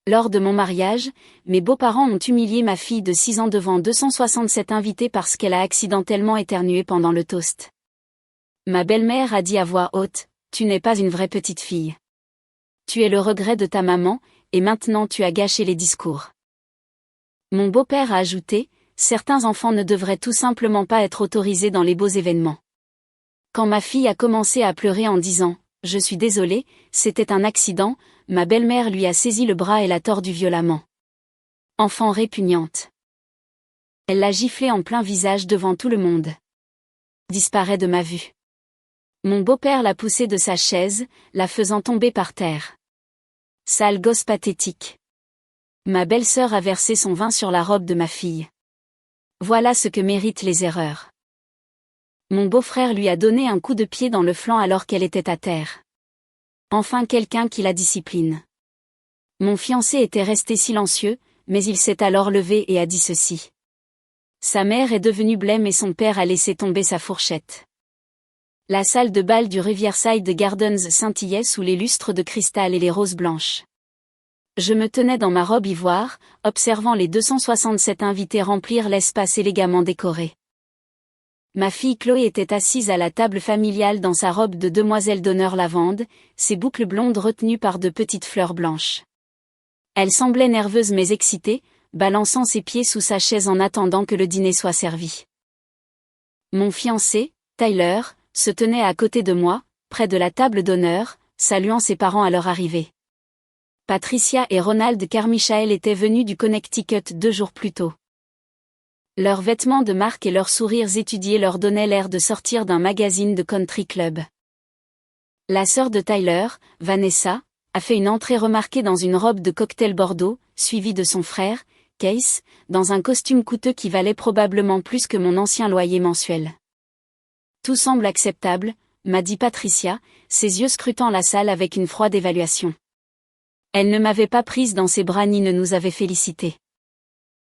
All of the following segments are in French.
Lors de mon mariage, mes beaux-parents ont humilié ma fille de 6 ans devant 267 invités parce qu'elle a accidentellement éternué pendant le toast. Ma belle-mère a dit à voix haute, « Tu n'es pas une vraie petite fille. Tu es le regret de ta maman, et maintenant tu as gâché les discours. » Mon beau-père a ajouté, « Certains enfants ne devraient tout simplement pas être autorisés dans les beaux événements. » Quand ma fille a commencé à pleurer en disant, « Je suis désolée, c'était un accident », ma belle-mère lui a saisi le bras et l'a tordu violemment. Enfant répugnante. Elle l'a giflé en plein visage devant tout le monde. Disparaît de ma vue. Mon beau-père l'a poussée de sa chaise, la faisant tomber par terre. Sale gosse pathétique. Ma belle-sœur a versé son vin sur la robe de ma fille. Voilà ce que méritent les erreurs. Mon beau-frère lui a donné un coup de pied dans le flanc alors qu'elle était à terre. Enfin quelqu'un qui la discipline. Mon fiancé était resté silencieux, mais il s'est alors levé et a dit ceci. Sa mère est devenue blême et son père a laissé tomber sa fourchette. La salle de bal du Riverside Gardens scintillait sous les lustres de cristal et les roses blanches. Je me tenais dans ma robe ivoire, observant les 267 invités remplir l'espace élégamment décoré. Ma fille Chloé était assise à la table familiale dans sa robe de demoiselle d'honneur lavande, ses boucles blondes retenues par de petites fleurs blanches. Elle semblait nerveuse mais excitée, balançant ses pieds sous sa chaise en attendant que le dîner soit servi. Mon fiancé, Tyler, se tenait à côté de moi, près de la table d'honneur, saluant ses parents à leur arrivée. Patricia et Ronald Carmichael étaient venus du Connecticut 2 jours plus tôt. Leurs vêtements de marque et leurs sourires étudiés leur donnaient l'air de sortir d'un magazine de country club. La sœur de Tyler, Vanessa, a fait une entrée remarquée dans une robe de cocktail bordeaux, suivie de son frère, Case, dans un costume coûteux qui valait probablement plus que mon ancien loyer mensuel. Tout semble acceptable, m'a dit Patricia, ses yeux scrutant la salle avec une froide évaluation. Elle ne m'avait pas prise dans ses bras ni ne nous avait félicité.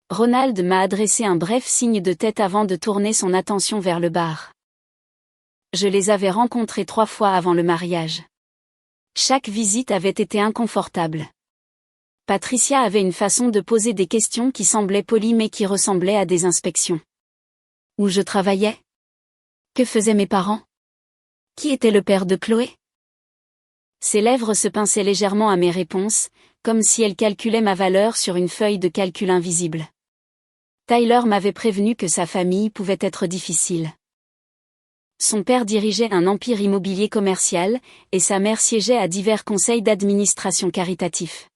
Ronald m'a adressé un bref signe de tête avant de tourner son attention vers le bar. Je les avais rencontrés 3 fois avant le mariage. Chaque visite avait été inconfortable. Patricia avait une façon de poser des questions qui semblaient polies mais qui ressemblaient à des inspections. Où je travaillais? Que faisaient mes parents? Qui était le père de Chloé? Ses lèvres se pinçaient légèrement à mes réponses, comme si elle calculait ma valeur sur une feuille de calcul invisible. Tyler m'avait prévenu que sa famille pouvait être difficile. Son père dirigeait un empire immobilier commercial, et sa mère siégeait à divers conseils d'administration caritatifs.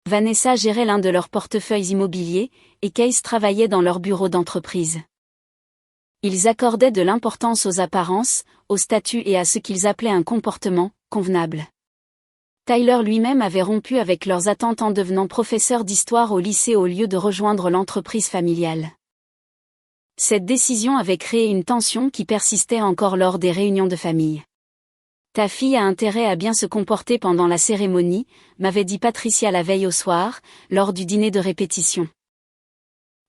Vanessa gérait l'un de leurs portefeuilles immobiliers, et Case travaillait dans leur bureau d'entreprise. Ils accordaient de l'importance aux apparences, au statut et à ce qu'ils appelaient un comportement convenable. Tyler lui-même avait rompu avec leurs attentes en devenant professeur d'histoire au lycée au lieu de rejoindre l'entreprise familiale. Cette décision avait créé une tension qui persistait encore lors des réunions de famille. Ta fille a intérêt à bien se comporter pendant la cérémonie, m'avait dit Patricia la veille au soir, lors du dîner de répétition.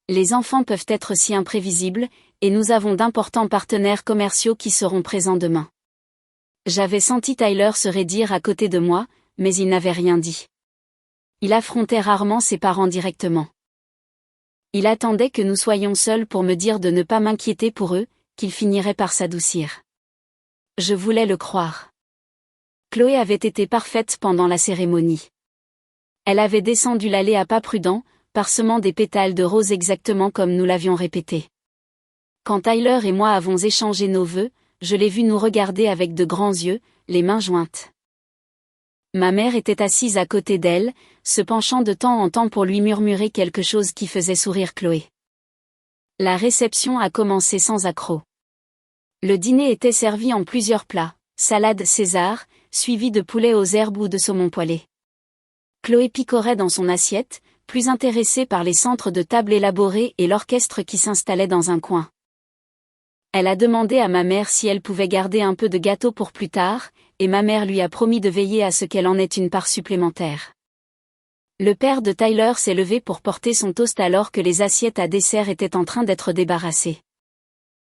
Les enfants peuvent être si imprévisibles, et nous avons d'importants partenaires commerciaux qui seront présents demain. J'avais senti Tyler se raidir à côté de moi, mais il n'avait rien dit. Il affrontait rarement ses parents directement. Il attendait que nous soyons seuls pour me dire de ne pas m'inquiéter pour eux, qu'ils finiraient par s'adoucir. Je voulais le croire. Chloé avait été parfaite pendant la cérémonie. Elle avait descendu l'allée à pas prudents, parsemant des pétales de rose exactement comme nous l'avions répété. Quand Tyler et moi avons échangé nos vœux, je l'ai vu nous regarder avec de grands yeux, les mains jointes. Ma mère était assise à côté d'elle, se penchant de temps en temps pour lui murmurer quelque chose qui faisait sourire Chloé. La réception a commencé sans accroc. Le dîner était servi en plusieurs plats, salade César, suivi de poulet aux herbes ou de saumon poêlé. Chloé picorait dans son assiette, plus intéressée par les centres de table élaborés et l'orchestre qui s'installait dans un coin. Elle a demandé à ma mère si elle pouvait garder un peu de gâteau pour plus tard, et ma mère lui a promis de veiller à ce qu'elle en ait une part supplémentaire. Le père de Tyler s'est levé pour porter son toast alors que les assiettes à dessert étaient en train d'être débarrassées.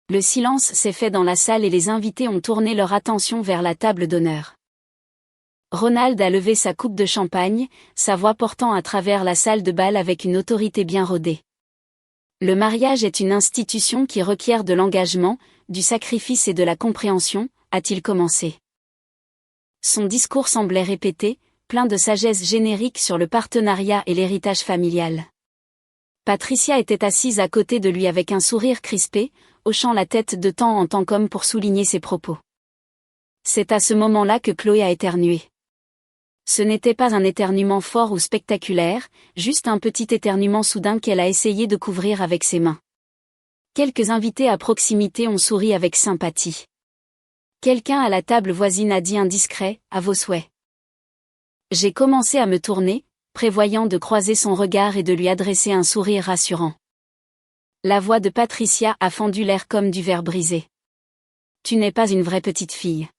Le silence s'est fait dans la salle et les invités ont tourné leur attention vers la table d'honneur. Ronald a levé sa coupe de champagne, sa voix portant à travers la salle de bal avec une autorité bien rodée. Le mariage est une institution qui requiert de l'engagement, du sacrifice et de la compréhension, a-t-il commencé. Son discours semblait répété, plein de sagesse générique sur le partenariat et l'héritage familial. Patricia était assise à côté de lui avec un sourire crispé, hochant la tête de temps en temps comme pour souligner ses propos. C'est à ce moment-là que Chloé a éternué. Ce n'était pas un éternuement fort ou spectaculaire, juste un petit éternuement soudain qu'elle a essayé de couvrir avec ses mains. Quelques invités à proximité ont souri avec sympathie. Quelqu'un à la table voisine a dit indiscret, à vos souhaits. J'ai commencé à me tourner, prévoyant de croiser son regard et de lui adresser un sourire rassurant. La voix de Patricia a fendu l'air comme du verre brisé. Tu n'es pas une vraie petite fille.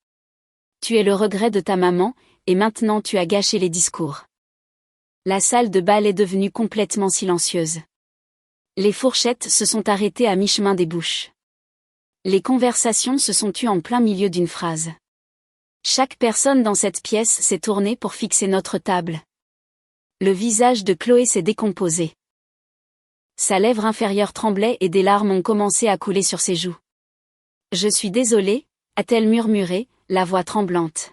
Tu es le regret de ta maman, et maintenant tu as gâché les discours. La salle de bal est devenue complètement silencieuse. Les fourchettes se sont arrêtées à mi-chemin des bouches. Les conversations se sont tues en plein milieu d'une phrase. Chaque personne dans cette pièce s'est tournée pour fixer notre table. Le visage de Chloé s'est décomposé. Sa lèvre inférieure tremblait et des larmes ont commencé à couler sur ses joues. Je suis désolée, a-t-elle murmuré, la voix tremblante.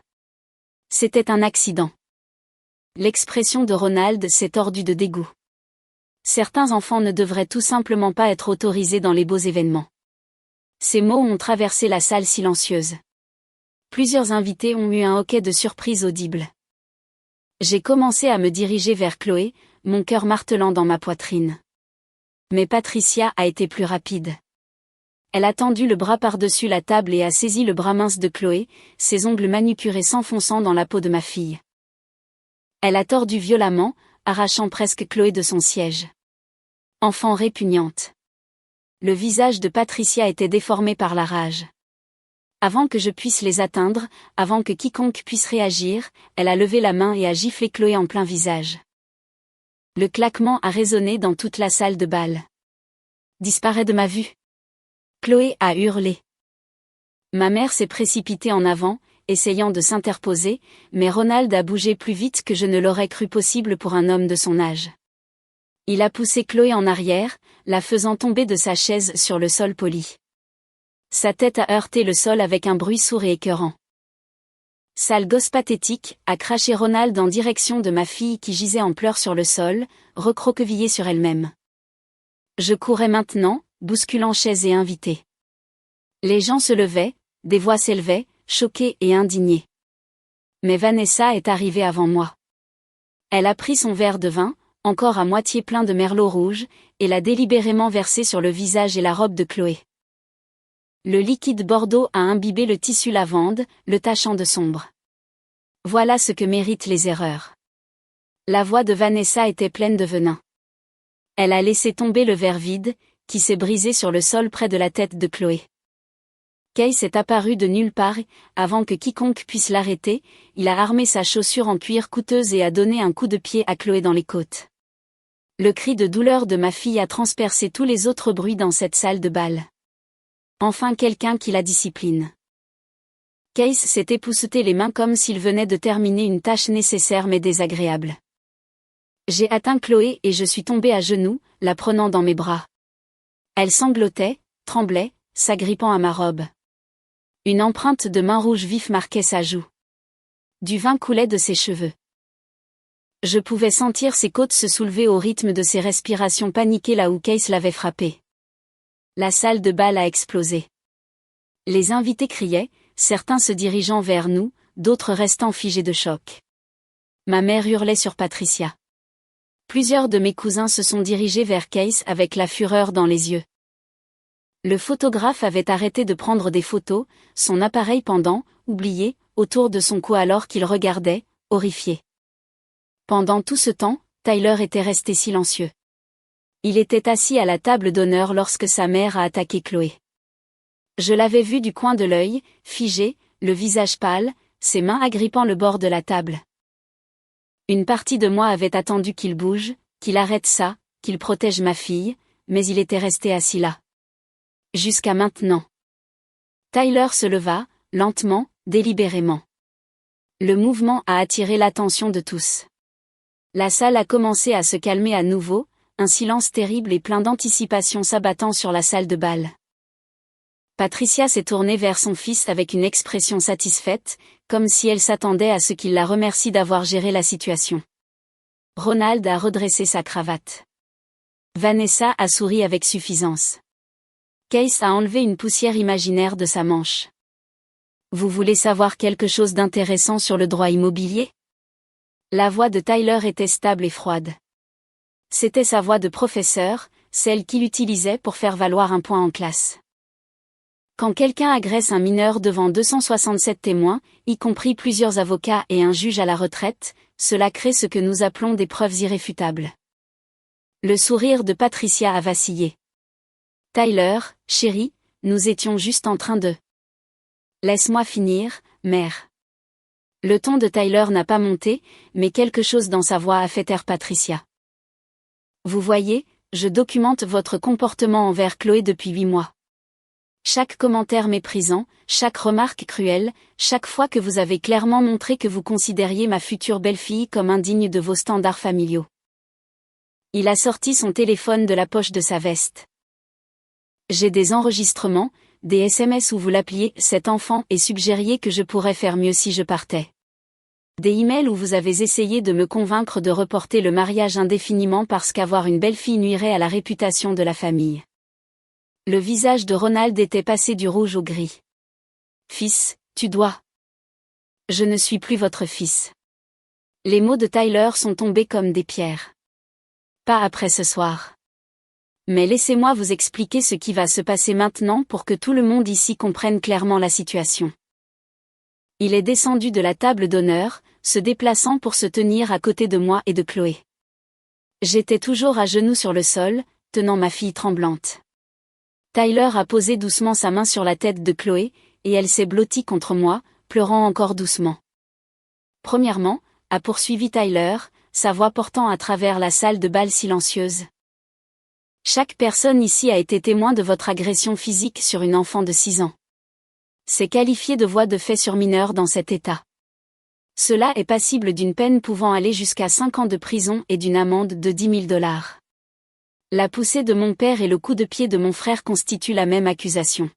C'était un accident. L'expression de Ronald s'est tordue de dégoût. Certains enfants ne devraient tout simplement pas être autorisés dans les beaux événements. Ces mots ont traversé la salle silencieuse. Plusieurs invités ont eu un hoquet de surprise audible. J'ai commencé à me diriger vers Chloé, mon cœur martelant dans ma poitrine. Mais Patricia a été plus rapide. Elle a tendu le bras par-dessus la table et a saisi le bras mince de Chloé, ses ongles manucurés s'enfonçant dans la peau de ma fille. Elle a tordu violemment, arrachant presque Chloé de son siège. Enfant répugnante. Le visage de Patricia était déformé par la rage. Avant que je puisse les atteindre, avant que quiconque puisse réagir, elle a levé la main et a giflé Chloé en plein visage. Le claquement a résonné dans toute la salle de bal. Disparais de ma vue. Chloé a hurlé. Ma mère s'est précipitée en avant, essayant de s'interposer, mais Ronald a bougé plus vite que je ne l'aurais cru possible pour un homme de son âge. Il a poussé Chloé en arrière, la faisant tomber de sa chaise sur le sol poli. Sa tête a heurté le sol avec un bruit sourd et écœurant. Sale gosse pathétique, a craché Ronald en direction de ma fille qui gisait en pleurs sur le sol, recroquevillée sur elle-même. Je courais maintenant, bousculant chaises et invités. Les gens se levaient, des voix s'élevaient, choquées et indignées. Mais Vanessa est arrivée avant moi. Elle a pris son verre de vin, encore à moitié plein de merlot rouge, et l'a délibérément versé sur le visage et la robe de Chloé. Le liquide bordeaux a imbibé le tissu lavande, le tachant de sombre. Voilà ce que méritent les erreurs. La voix de Vanessa était pleine de venin. Elle a laissé tomber le verre vide, qui s'est brisé sur le sol près de la tête de Chloé. Case est apparu de nulle part, avant que quiconque puisse l'arrêter, il a armé sa chaussure en cuir coûteuse et a donné un coup de pied à Chloé dans les côtes. Le cri de douleur de ma fille a transpercé tous les autres bruits dans cette salle de bal. Enfin quelqu'un qui la discipline. Case s'est épousseté les mains comme s'il venait de terminer une tâche nécessaire mais désagréable. J'ai atteint Chloé et je suis tombée à genoux, la prenant dans mes bras. Elle sanglotait, tremblait, s'agrippant à ma robe. Une empreinte de main rouge vif marquait sa joue. Du vin coulait de ses cheveux. Je pouvais sentir ses côtes se soulever au rythme de ses respirations paniquées là où Case l'avait frappée. La salle de bal a explosé. Les invités criaient, certains se dirigeant vers nous, d'autres restant figés de choc. Ma mère hurlait sur Patricia. Plusieurs de mes cousins se sont dirigés vers Case avec la fureur dans les yeux. Le photographe avait arrêté de prendre des photos, son appareil pendant, oublié, autour de son cou alors qu'il regardait, horrifié. Pendant tout ce temps, Tyler était resté silencieux. Il était assis à la table d'honneur lorsque sa mère a attaqué Chloé. Je l'avais vu du coin de l'œil, figé, le visage pâle, ses mains agrippant le bord de la table. Une partie de moi avait attendu qu'il bouge, qu'il arrête ça, qu'il protège ma fille, mais il était resté assis là. Jusqu'à maintenant. Tyler se leva, lentement, délibérément. Le mouvement a attiré l'attention de tous. La salle a commencé à se calmer à nouveau, un silence terrible et plein d'anticipation s'abattant sur la salle de bal. Patricia s'est tournée vers son fils avec une expression satisfaite, comme si elle s'attendait à ce qu'il la remercie d'avoir géré la situation. Ronald a redressé sa cravate. Vanessa a souri avec suffisance. Case a enlevé une poussière imaginaire de sa manche. Vous voulez savoir quelque chose d'intéressant sur le droit immobilier? La voix de Tyler était stable et froide. C'était sa voix de professeur, celle qu'il utilisait pour faire valoir un point en classe. Quand quelqu'un agresse un mineur devant 267 témoins, y compris plusieurs avocats et un juge à la retraite, cela crée ce que nous appelons des preuves irréfutables. Le sourire de Patricia a vacillé. Tyler, chérie, nous étions juste en train de... Laisse-moi finir, mère. Le ton de Tyler n'a pas monté, mais quelque chose dans sa voix a fait taire Patricia. Vous voyez, je documente votre comportement envers Chloé depuis 8 mois. Chaque commentaire méprisant, chaque remarque cruelle, chaque fois que vous avez clairement montré que vous considériez ma future belle-fille comme indigne de vos standards familiaux. Il a sorti son téléphone de la poche de sa veste. J'ai des enregistrements, des SMS où vous l'appeliez « cet enfant » et suggériez que je pourrais faire mieux si je partais. Des emails où vous avez essayé de me convaincre de reporter le mariage indéfiniment parce qu'avoir une belle-fille nuirait à la réputation de la famille. Le visage de Ronald était passé du rouge au gris. Fils, tu dois. Je ne suis plus votre fils. Les mots de Tyler sont tombés comme des pierres. Pas après ce soir. Mais laissez-moi vous expliquer ce qui va se passer maintenant pour que tout le monde ici comprenne clairement la situation. Il est descendu de la table d'honneur, se déplaçant pour se tenir à côté de moi et de Chloé. J'étais toujours à genoux sur le sol, tenant ma fille tremblante. Tyler a posé doucement sa main sur la tête de Chloé, et elle s'est blottie contre moi, pleurant encore doucement. Premièrement, a poursuivi Tyler, sa voix portant à travers la salle de bal silencieuse. Chaque personne ici a été témoin de votre agression physique sur une enfant de 6 ans. C'est qualifié de voie de fait sur mineur dans cet état. Cela est passible d'une peine pouvant aller jusqu'à 5 ans de prison et d'une amende de 10 000 $. La poussée de mon père et le coup de pied de mon frère constituent la même accusation.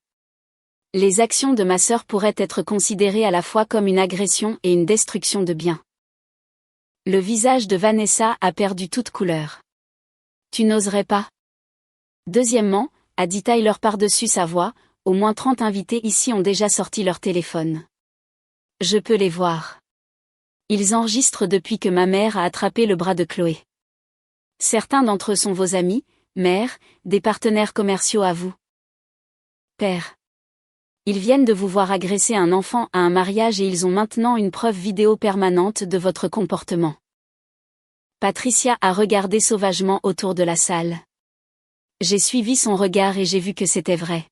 Les actions de ma sœur pourraient être considérées à la fois comme une agression et une destruction de biens. Le visage de Vanessa a perdu toute couleur. Tu n'oserais pas? Deuxièmement, a dit Tyler par-dessus sa voix, au moins 30 invités ici ont déjà sorti leur téléphone. Je peux les voir. Ils enregistrent depuis que ma mère a attrapé le bras de Chloé. Certains d'entre eux sont vos amis, mère, des partenaires commerciaux à vous. Père. Ils viennent de vous voir agresser un enfant à un mariage et ils ont maintenant une preuve vidéo permanente de votre comportement. Patricia a regardé sauvagement autour de la salle. J'ai suivi son regard et j'ai vu que c'était vrai.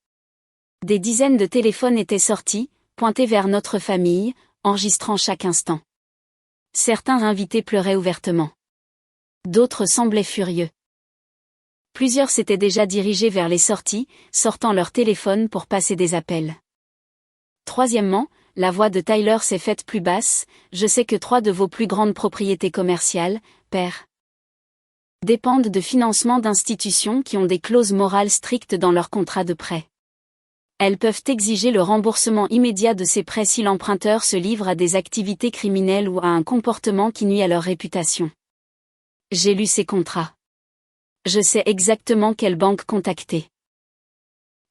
Des dizaines de téléphones étaient sortis, pointés vers notre famille, enregistrant chaque instant. Certains invités pleuraient ouvertement. D'autres semblaient furieux. Plusieurs s'étaient déjà dirigés vers les sorties, sortant leur téléphone pour passer des appels. Troisièmement, la voix de Tyler s'est faite plus basse, je sais que 3 de vos plus grandes propriétés commerciales, père, dépendent de financement d'institutions qui ont des clauses morales strictes dans leur contrat de prêt. Elles peuvent exiger le remboursement immédiat de ces prêts si l'emprunteur se livre à des activités criminelles ou à un comportement qui nuit à leur réputation. J'ai lu ces contrats. Je sais exactement quelle banque contacter.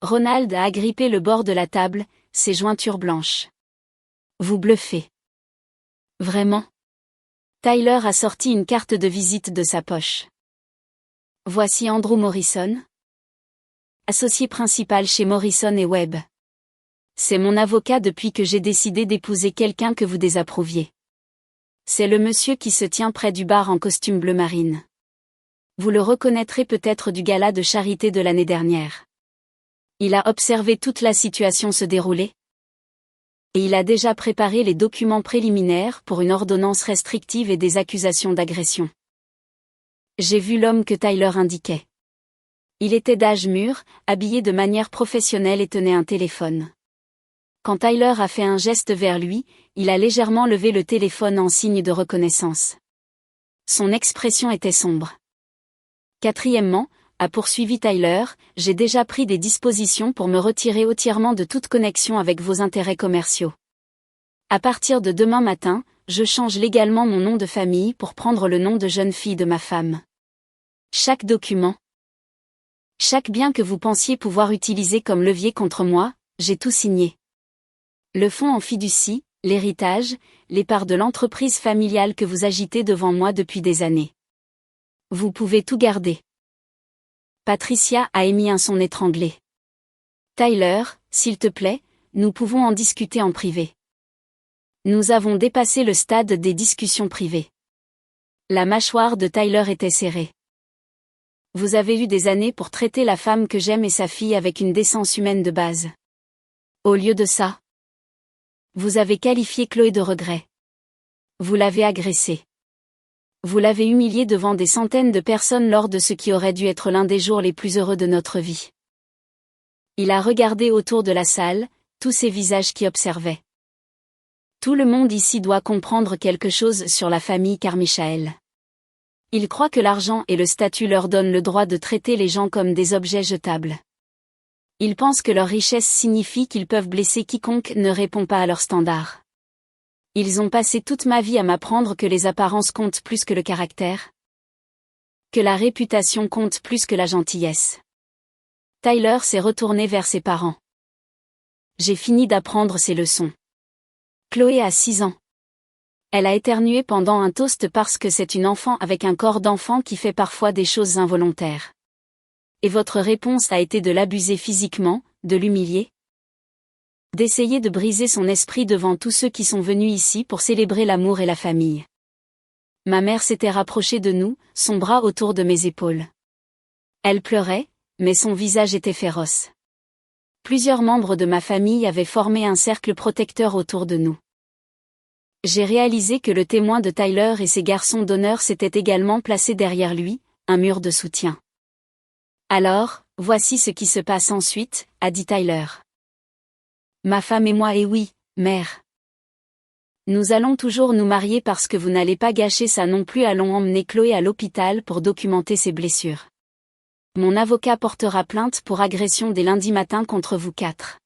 Ronald a agrippé le bord de la table, ses jointures blanches. Vous bluffez. Vraiment? Tyler a sorti une carte de visite de sa poche. Voici Andrew Morrison, associé principal chez Morrison et Webb. C'est mon avocat depuis que j'ai décidé d'épouser quelqu'un que vous désapprouviez. C'est le monsieur qui se tient près du bar en costume bleu marine. Vous le reconnaîtrez peut-être du gala de charité de l'année dernière. Il a observé toute la situation se dérouler. Et il a déjà préparé les documents préliminaires pour une ordonnance restrictive et des accusations d'agression. J'ai vu l'homme que Tyler indiquait. Il était d'âge mûr, habillé de manière professionnelle et tenait un téléphone. Quand Tyler a fait un geste vers lui, il a légèrement levé le téléphone en signe de reconnaissance. Son expression était sombre. Quatrièmement, a poursuivi Tyler, j'ai déjà pris des dispositions pour me retirer entièrement de toute connexion avec vos intérêts commerciaux. À partir de demain matin, je change légalement mon nom de famille pour prendre le nom de jeune fille de ma femme. Chaque document, chaque bien que vous pensiez pouvoir utiliser comme levier contre moi, j'ai tout signé. Le fonds en fiducie, l'héritage, les parts de l'entreprise familiale que vous agitez devant moi depuis des années. Vous pouvez tout garder. Patricia a émis un son étranglé. Tyler, s'il te plaît, nous pouvons en discuter en privé. Nous avons dépassé le stade des discussions privées. La mâchoire de Tyler était serrée. Vous avez eu des années pour traiter la femme que j'aime et sa fille avec une décence humaine de base. Au lieu de ça, vous avez qualifié Chloé de regret. Vous l'avez agressée. Vous l'avez humiliée devant des centaines de personnes lors de ce qui aurait dû être l'un des jours les plus heureux de notre vie. Il a regardé autour de la salle, tous ces visages qui observaient. Tout le monde ici doit comprendre quelque chose sur la famille Carmichael. Ils croient que l'argent et le statut leur donnent le droit de traiter les gens comme des objets jetables. Ils pensent que leur richesse signifie qu'ils peuvent blesser quiconque ne répond pas à leurs standards. Ils ont passé toute ma vie à m'apprendre que les apparences comptent plus que le caractère. Que la réputation compte plus que la gentillesse. Tyler s'est retourné vers ses parents. J'ai fini d'apprendre ces leçons. Chloé a 6 ans. Elle a éternué pendant un toast parce que c'est une enfant avec un corps d'enfant qui fait parfois des choses involontaires. Et votre réponse a été de l'abuser physiquement, de l'humilier? D'essayer de briser son esprit devant tous ceux qui sont venus ici pour célébrer l'amour et la famille. Ma mère s'était rapprochée de nous, son bras autour de mes épaules. Elle pleurait, mais son visage était féroce. Plusieurs membres de ma famille avaient formé un cercle protecteur autour de nous. J'ai réalisé que le témoin de Tyler et ses garçons d'honneur s'étaient également placés derrière lui, un mur de soutien. Alors, voici ce qui se passe ensuite, a dit Tyler. Ma femme et moi, et oui, mère. Nous allons toujours nous marier parce que vous n'allez pas gâcher ça non plus. Allons emmener Chloé à l'hôpital pour documenter ses blessures. Mon avocat portera plainte pour agression dès lundi matin contre vous 4.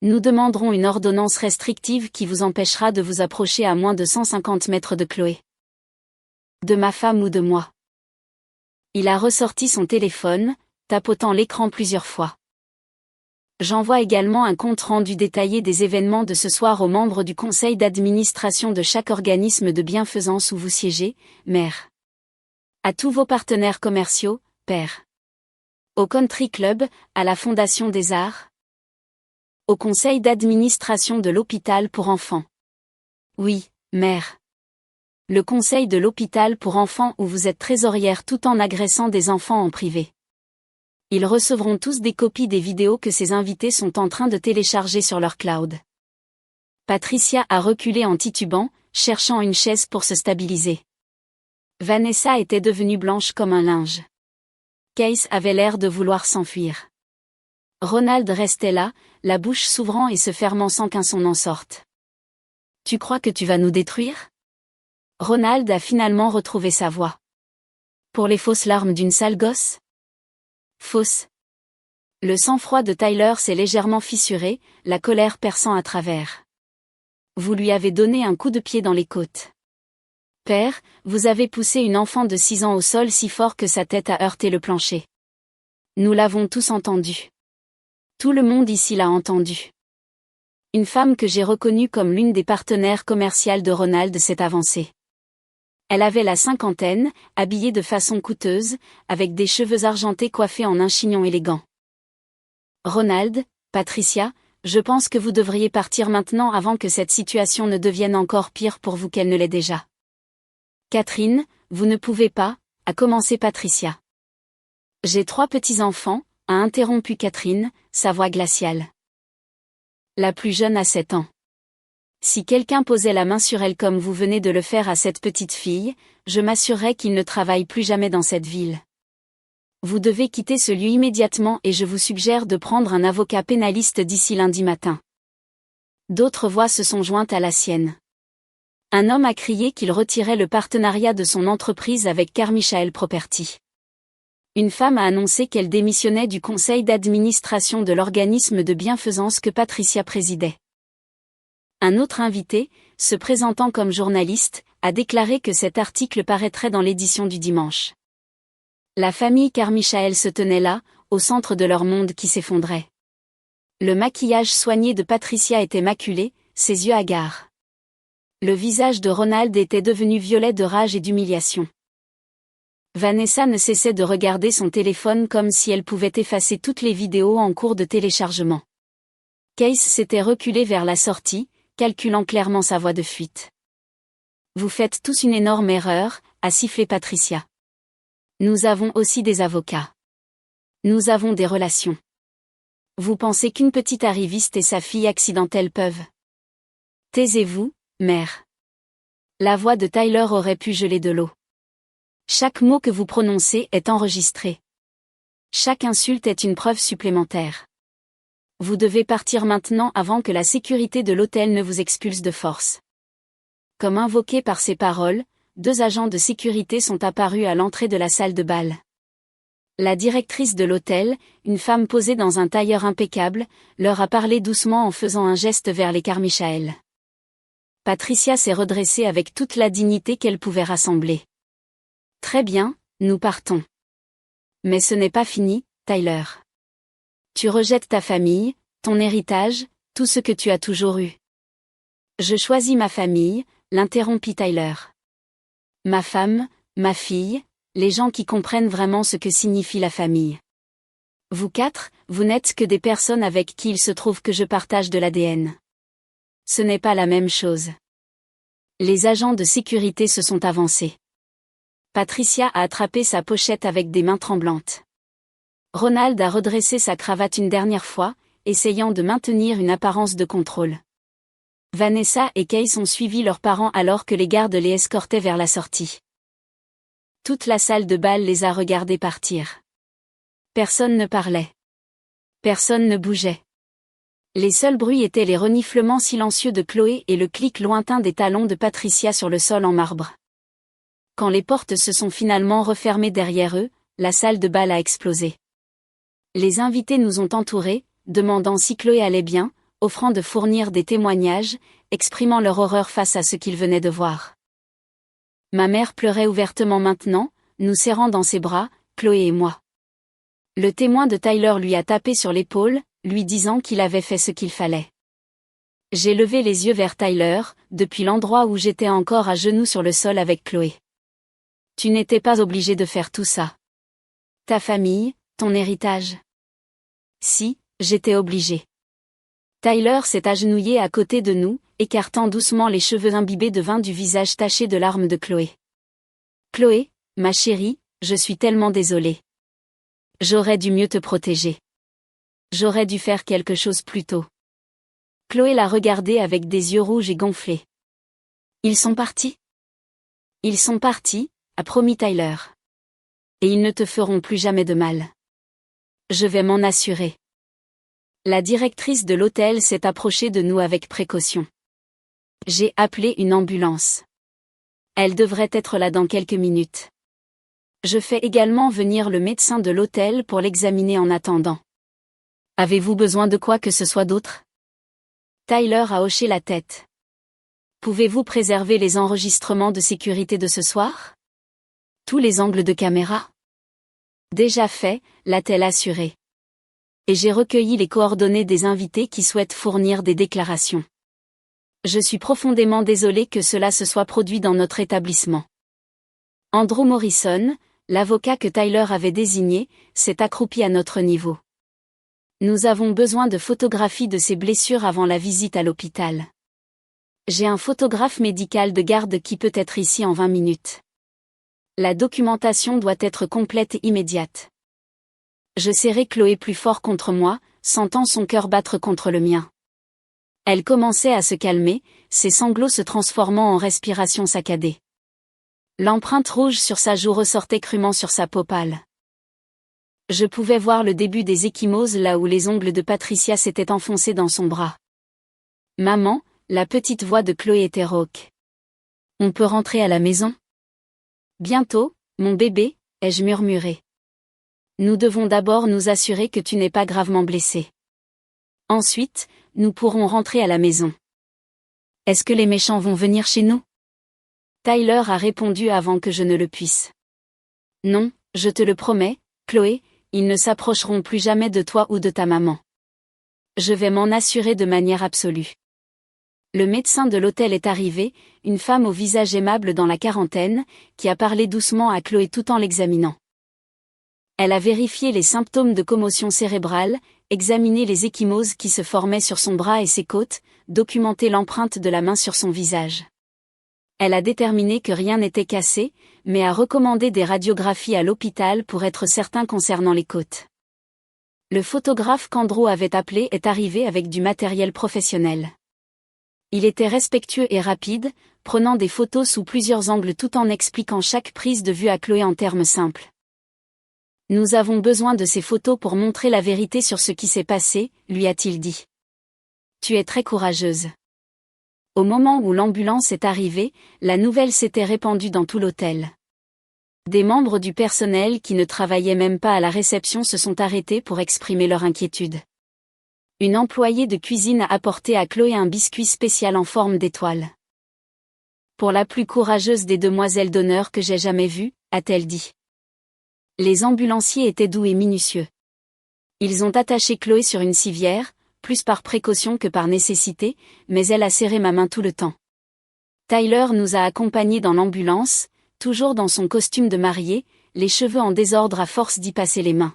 Nous demanderons une ordonnance restrictive qui vous empêchera de vous approcher à moins de 150 mètres de Chloé. De ma femme ou de moi. Il a ressorti son téléphone, tapotant l'écran plusieurs fois. J'envoie également un compte-rendu détaillé des événements de ce soir aux membres du conseil d'administration de chaque organisme de bienfaisance où vous siégez, mère. À tous vos partenaires commerciaux, père. Au Country Club, à la Fondation des Arts. Au conseil d'administration de l'hôpital pour enfants. Oui, mère. Le conseil de l'hôpital pour enfants où vous êtes trésorière tout en agressant des enfants en privé. Ils recevront tous des copies des vidéos que ces invités sont en train de télécharger sur leur cloud. Patricia a reculé en titubant, cherchant une chaise pour se stabiliser. Vanessa était devenue blanche comme un linge. Case avait l'air de vouloir s'enfuir. Ronald restait là, la bouche s'ouvrant et se fermant sans qu'un son en sorte. Tu crois que tu vas nous détruire? Ronald a finalement retrouvé sa voix. Pour les fausses larmes d'une sale gosse? Fausse. Le sang-froid de Tyler s'est légèrement fissuré, la colère perçant à travers. Vous lui avez donné un coup de pied dans les côtes. Père, vous avez poussé une enfant de 6 ans au sol si fort que sa tête a heurté le plancher. Nous l'avons tous entendu. Tout le monde ici l'a entendu. Une femme que j'ai reconnue comme l'une des partenaires commerciales de Ronald s'est avancée. Elle avait la cinquantaine, habillée de façon coûteuse, avec des cheveux argentés coiffés en un chignon élégant. Ronald, Patricia, je pense que vous devriez partir maintenant avant que cette situation ne devienne encore pire pour vous qu'elle ne l'est déjà. Catherine, vous ne pouvez pas, a commencé Patricia. J'ai 3 petits-enfants, a interrompu Catherine, sa voix glaciale. La plus jeune a 7 ans. Si quelqu'un posait la main sur elle comme vous venez de le faire à cette petite fille, je m'assurerais qu'il ne travaille plus jamais dans cette ville. Vous devez quitter ce lieu immédiatement et je vous suggère de prendre un avocat pénaliste d'ici lundi matin. D'autres voix se sont jointes à la sienne. Un homme a crié qu'il retirait le partenariat de son entreprise avec Carmichael Property. Une femme a annoncé qu'elle démissionnait du conseil d'administration de l'organisme de bienfaisance que Patricia présidait. Un autre invité, se présentant comme journaliste, a déclaré que cet article paraîtrait dans l'édition du dimanche. La famille Carmichael se tenait là, au centre de leur monde qui s'effondrait. Le maquillage soigné de Patricia était maculé, ses yeux hagards. Le visage de Ronald était devenu violet de rage et d'humiliation. Vanessa ne cessait de regarder son téléphone comme si elle pouvait effacer toutes les vidéos en cours de téléchargement. Case s'était reculé vers la sortie, calculant clairement sa voie de fuite. « Vous faites tous une énorme erreur », a sifflé Patricia. « Nous avons aussi des avocats. Nous avons des relations. Vous pensez qu'une petite arriviste et sa fille accidentelle peuvent ? Taisez-vous, mère. » La voix de Tyler aurait pu geler de l'eau. Chaque mot que vous prononcez est enregistré. Chaque insulte est une preuve supplémentaire. Vous devez partir maintenant avant que la sécurité de l'hôtel ne vous expulse de force. Comme invoqués par ces paroles, 2 agents de sécurité sont apparus à l'entrée de la salle de bal. La directrice de l'hôtel, une femme posée dans un tailleur impeccable, leur a parlé doucement en faisant un geste vers les Carmichael. Patricia s'est redressée avec toute la dignité qu'elle pouvait rassembler. « Très bien, nous partons. Mais ce n'est pas fini, Tyler. Tu rejettes ta famille, ton héritage, tout ce que tu as toujours eu. »« Je choisis ma famille », l'interrompit Tyler. « Ma femme, ma fille, les gens qui comprennent vraiment ce que signifie la famille. Vous 4, vous n'êtes que des personnes avec qui il se trouve que je partage de l'ADN. Ce n'est pas la même chose. » Les agents de sécurité se sont avancés. Patricia a attrapé sa pochette avec des mains tremblantes. Ronald a redressé sa cravate une dernière fois, essayant de maintenir une apparence de contrôle. Vanessa et Case ont suivi leurs parents alors que les gardes les escortaient vers la sortie. Toute la salle de bal les a regardés partir. Personne ne parlait. Personne ne bougeait. Les seuls bruits étaient les reniflements silencieux de Chloé et le clic lointain des talons de Patricia sur le sol en marbre. Quand les portes se sont finalement refermées derrière eux, la salle de bal a explosé. Les invités nous ont entourés, demandant si Chloé allait bien, offrant de fournir des témoignages, exprimant leur horreur face à ce qu'ils venaient de voir. Ma mère pleurait ouvertement maintenant, nous serrant dans ses bras, Chloé et moi. Le témoin de Tyler lui a tapé sur l'épaule, lui disant qu'il avait fait ce qu'il fallait. J'ai levé les yeux vers Tyler, depuis l'endroit où j'étais encore à genoux sur le sol avec Chloé. Tu n'étais pas obligé de faire tout ça. Ta famille, ton héritage. Si, j'étais obligé. Tyler s'est agenouillé à côté de nous, écartant doucement les cheveux imbibés de vin du visage taché de larmes de Chloé. Chloé, ma chérie, je suis tellement désolée. J'aurais dû mieux te protéger. J'aurais dû faire quelque chose plus tôt. Chloé l'a regardé avec des yeux rouges et gonflés. Ils sont partis ? Ils sont partis, a promis Tyler. Et ils ne te feront plus jamais de mal. Je vais m'en assurer. La directrice de l'hôtel s'est approchée de nous avec précaution. J'ai appelé une ambulance. Elle devrait être là dans quelques minutes. Je fais également venir le médecin de l'hôtel pour l'examiner en attendant. Avez-vous besoin de quoi que ce soit d'autre ? Tyler a hoché la tête. Pouvez-vous préserver les enregistrements de sécurité de ce soir ? Tous les angles de caméra ? Déjà fait, l'a-t-elle assuré. Et j'ai recueilli les coordonnées des invités qui souhaitent fournir des déclarations. Je suis profondément désolé que cela se soit produit dans notre établissement. Andrew Morrison, l'avocat que Tyler avait désigné, s'est accroupi à notre niveau. Nous avons besoin de photographies de ses blessures avant la visite à l'hôpital. J'ai un photographe médical de garde qui peut être ici en 20 minutes. La documentation doit être complète et immédiate. Je serrai Chloé plus fort contre moi, sentant son cœur battre contre le mien. Elle commençait à se calmer, ses sanglots se transformant en respiration saccadée. L'empreinte rouge sur sa joue ressortait crûment sur sa peau pâle. Je pouvais voir le début des ecchymoses là où les ongles de Patricia s'étaient enfoncés dans son bras. Maman, la petite voix de Chloé était rauque. On peut rentrer à la maison? Bientôt, mon bébé, ai-je murmuré. Nous devons d'abord nous assurer que tu n'es pas gravement blessé. Ensuite, nous pourrons rentrer à la maison. Est-ce que les méchants vont venir chez nous? Tyler a répondu avant que je ne le puisse. Non, je te le promets, Chloé, ils ne s'approcheront plus jamais de toi ou de ta maman. Je vais m'en assurer de manière absolue. Le médecin de l'hôtel est arrivé, une femme au visage aimable dans la quarantaine, qui a parlé doucement à Chloé tout en l'examinant. Elle a vérifié les symptômes de commotion cérébrale, examiné les ecchymoses qui se formaient sur son bras et ses côtes, documenté l'empreinte de la main sur son visage. Elle a déterminé que rien n'était cassé, mais a recommandé des radiographies à l'hôpital pour être certain concernant les côtes. Le photographe qu'Andrew avait appelé est arrivé avec du matériel professionnel. Il était respectueux et rapide, prenant des photos sous plusieurs angles tout en expliquant chaque prise de vue à Chloé en termes simples. Nous avons besoin de ces photos pour montrer la vérité sur ce qui s'est passé, lui a-t-il dit. Tu es très courageuse. Au moment où l'ambulance est arrivée, la nouvelle s'était répandue dans tout l'hôtel. Des membres du personnel qui ne travaillaient même pas à la réception se sont arrêtés pour exprimer leur inquiétude. Une employée de cuisine a apporté à Chloé un biscuit spécial en forme d'étoile. Pour la plus courageuse des demoiselles d'honneur que j'ai jamais vue, a-t-elle dit. Les ambulanciers étaient doux et minutieux. Ils ont attaché Chloé sur une civière, plus par précaution que par nécessité, mais elle a serré ma main tout le temps. Tyler nous a accompagnés dans l'ambulance, toujours dans son costume de mariée, les cheveux en désordre à force d'y passer les mains.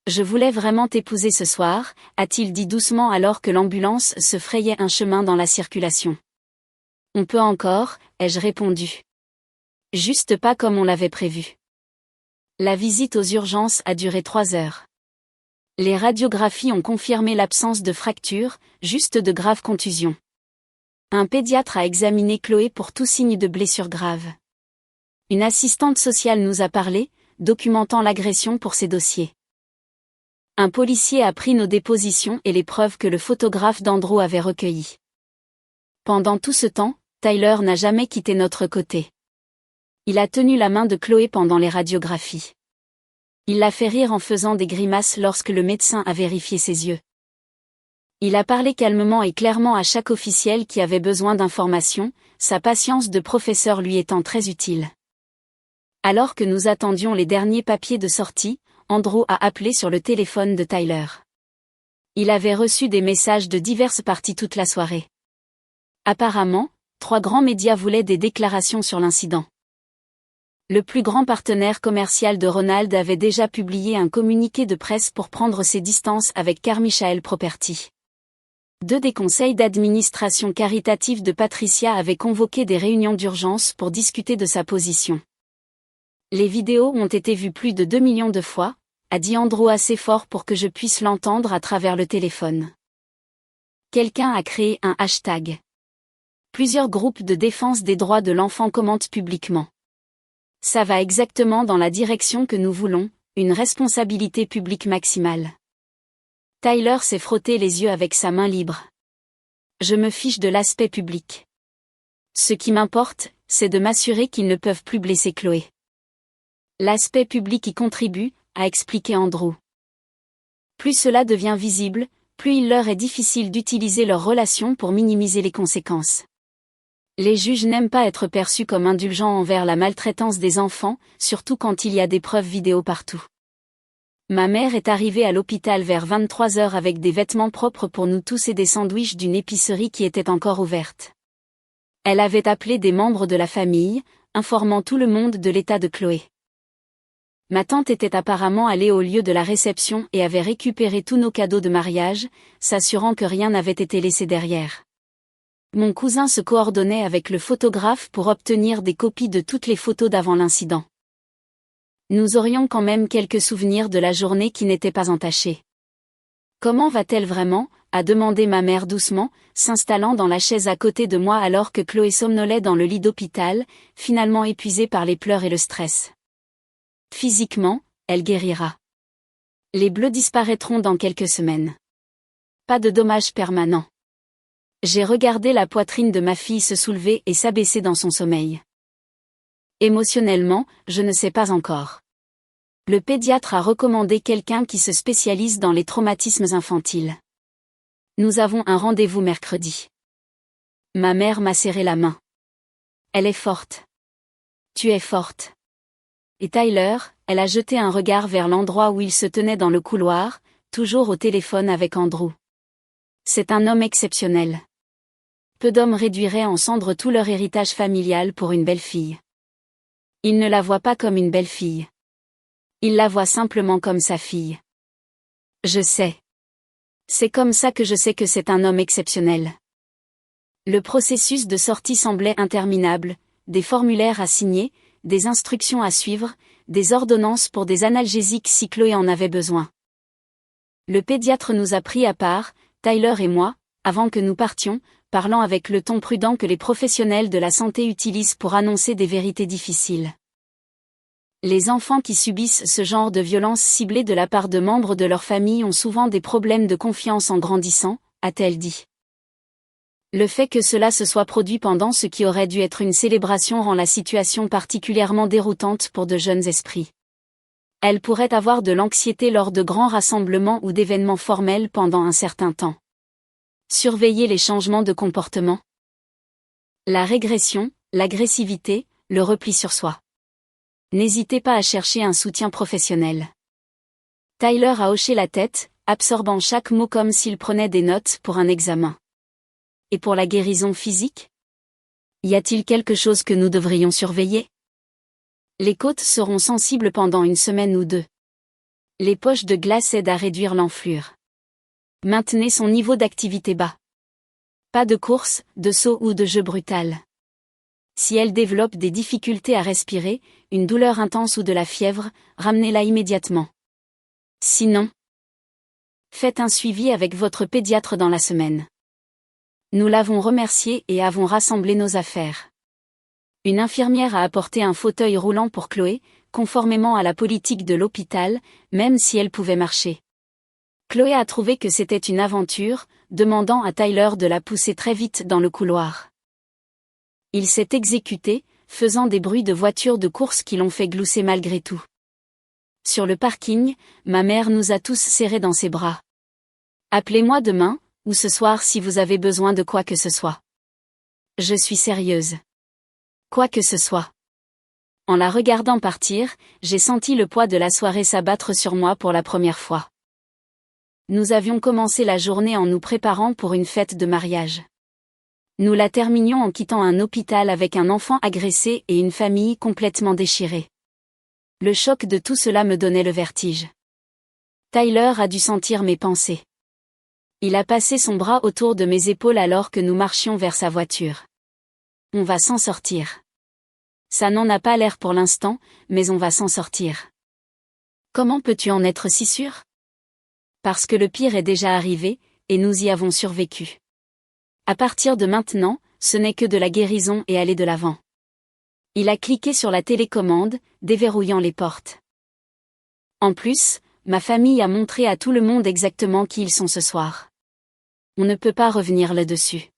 Je voulais vraiment t'épouser ce soir, a-t-il dit doucement alors que l'ambulance se frayait un chemin dans la circulation. On peut encore, ai-je répondu. Juste pas comme on l'avait prévu. La visite aux urgences a duré 3 heures. Les radiographies ont confirmé l'absence de fractures, juste de graves contusions. Un pédiatre a examiné Chloé pour tout signe de blessure grave. Une assistante sociale nous a parlé, documentant l'agression pour ses dossiers. Un policier a pris nos dépositions et les preuves que le photographe d'Andrew avait recueillies. Pendant tout ce temps, Tyler n'a jamais quitté notre côté. Il a tenu la main de Chloé pendant les radiographies. Il l'a fait rire en faisant des grimaces lorsque le médecin a vérifié ses yeux. Il a parlé calmement et clairement à chaque officiel qui avait besoin d'informations, sa patience de professeur lui étant très utile. Alors que nous attendions les derniers papiers de sortie, Andrew a appelé sur le téléphone de Tyler. Il avait reçu des messages de diverses parties toute la soirée. Apparemment, 3 grands médias voulaient des déclarations sur l'incident. Le plus grand partenaire commercial de Ronald avait déjà publié un communiqué de presse pour prendre ses distances avec Carmichael Property. 2 des conseils d'administration caritatifs de Patricia avaient convoqué des réunions d'urgence pour discuter de sa position. Les vidéos ont été vues plus de 2 millions de fois, a dit Andrew assez fort pour que je puisse l'entendre à travers le téléphone. Quelqu'un a créé un hashtag. Plusieurs groupes de défense des droits de l'enfant commentent publiquement. Ça va exactement dans la direction que nous voulons, une responsabilité publique maximale. Tyler s'est frotté les yeux avec sa main libre. Je me fiche de l'aspect public. Ce qui m'importe, c'est de m'assurer qu'ils ne peuvent plus blesser Chloé. L'aspect public y contribue, a expliqué Andrew. Plus cela devient visible, plus il leur est difficile d'utiliser leurs relations pour minimiser les conséquences. Les juges n'aiment pas être perçus comme indulgents envers la maltraitance des enfants, surtout quand il y a des preuves vidéo partout. Ma mère est arrivée à l'hôpital vers 23 heures avec des vêtements propres pour nous tous et des sandwichs d'une épicerie qui était encore ouverte. Elle avait appelé des membres de la famille, informant tout le monde de l'état de Chloé. Ma tante était apparemment allée au lieu de la réception et avait récupéré tous nos cadeaux de mariage, s'assurant que rien n'avait été laissé derrière. Mon cousin se coordonnait avec le photographe pour obtenir des copies de toutes les photos d'avant l'incident. Nous aurions quand même quelques souvenirs de la journée qui n'étaient pas entachés. Comment va-t-elle vraiment ? A demandé ma mère doucement, s'installant dans la chaise à côté de moi alors que Chloé somnolait dans le lit d'hôpital, finalement épuisée par les pleurs et le stress. Physiquement, elle guérira. Les bleus disparaîtront dans quelques semaines. Pas de dommages permanents. J'ai regardé la poitrine de ma fille se soulever et s'abaisser dans son sommeil. Émotionnellement, je ne sais pas encore. Le pédiatre a recommandé quelqu'un qui se spécialise dans les traumatismes infantiles. Nous avons un rendez-vous mercredi. Ma mère m'a serré la main. Elle est forte. Tu es forte. Et Tyler, elle a jeté un regard vers l'endroit où il se tenait dans le couloir, toujours au téléphone avec Andrew. C'est un homme exceptionnel. Peu d'hommes réduiraient en cendres tout leur héritage familial pour une belle-fille. Il ne la voit pas comme une belle-fille. Il la voit simplement comme sa fille. Je sais. C'est comme ça que je sais que c'est un homme exceptionnel. Le processus de sortie semblait interminable, des formulaires à signer, des instructions à suivre, des ordonnances pour des analgésiques si Chloé en avait besoin. Le pédiatre nous a pris à part, Tyler et moi, avant que nous partions, parlant avec le ton prudent que les professionnels de la santé utilisent pour annoncer des vérités difficiles. Les enfants qui subissent ce genre de violence ciblée de la part de membres de leur famille ont souvent des problèmes de confiance en grandissant, a-t-elle dit. Le fait que cela se soit produit pendant ce qui aurait dû être une célébration rend la situation particulièrement déroutante pour de jeunes esprits. Elle pourrait avoir de l'anxiété lors de grands rassemblements ou d'événements formels pendant un certain temps. Surveiller les changements de comportement. La régression, l'agressivité, le repli sur soi. N'hésitez pas à chercher un soutien professionnel. Tyler a hoché la tête, absorbant chaque mot comme s'il prenait des notes pour un examen. Et pour la guérison physique? Y a-t-il quelque chose que nous devrions surveiller? Les côtes seront sensibles pendant une semaine ou deux. Les poches de glace aident à réduire l'enflure. Maintenez son niveau d'activité bas. Pas de course, de saut ou de jeu brutal. Si elle développe des difficultés à respirer, une douleur intense ou de la fièvre, ramenez-la immédiatement. Sinon, faites un suivi avec votre pédiatre dans la semaine. Nous l'avons remercié et avons rassemblé nos affaires. Une infirmière a apporté un fauteuil roulant pour Chloé, conformément à la politique de l'hôpital, même si elle pouvait marcher. Chloé a trouvé que c'était une aventure, demandant à Tyler de la pousser très vite dans le couloir. Il s'est exécuté, faisant des bruits de voitures de course qui l'ont fait glousser malgré tout. Sur le parking, ma mère nous a tous serrés dans ses bras. Appelez-moi demain, ou ce soir si vous avez besoin de quoi que ce soit. Je suis sérieuse. Quoi que ce soit. En la regardant partir, j'ai senti le poids de la soirée s'abattre sur moi pour la première fois. Nous avions commencé la journée en nous préparant pour une fête de mariage. Nous la terminions en quittant un hôpital avec un enfant agressé et une famille complètement déchirée. Le choc de tout cela me donnait le vertige. Tyler a dû sentir mes pensées. Il a passé son bras autour de mes épaules alors que nous marchions vers sa voiture. On va s'en sortir. Ça n'en a pas l'air pour l'instant, mais on va s'en sortir. Comment peux-tu en être si sûr? Parce que le pire est déjà arrivé, et nous y avons survécu. À partir de maintenant, ce n'est que de la guérison et aller de l'avant. Il a cliqué sur la télécommande, déverrouillant les portes. En plus, ma famille a montré à tout le monde exactement qui ils sont ce soir. On ne peut pas revenir là-dessus.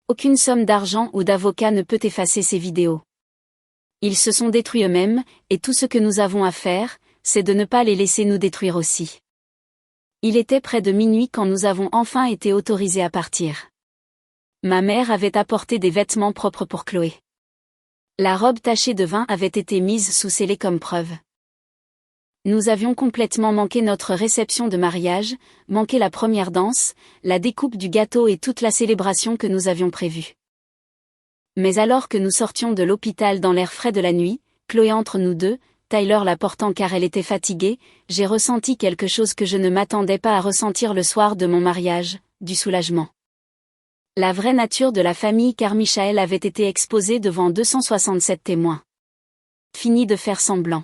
Aucune somme d'argent ou d'avocat ne peut effacer ces vidéos. Ils se sont détruits eux-mêmes, et tout ce que nous avons à faire, c'est de ne pas les laisser nous détruire aussi. Il était près de minuit quand nous avons enfin été autorisés à partir. Ma mère avait apporté des vêtements propres pour Chloé. La robe tachée de vin avait été mise sous scellé comme preuve. Nous avions complètement manqué notre réception de mariage, manqué la première danse, la découpe du gâteau et toute la célébration que nous avions prévue. Mais alors que nous sortions de l'hôpital dans l'air frais de la nuit, Chloé entre nous deux, Tyler la portant car elle était fatiguée, j'ai ressenti quelque chose que je ne m'attendais pas à ressentir le soir de mon mariage, du soulagement. La vraie nature de la famille car Michael avait été exposé devant 267 témoins. Fini de faire semblant.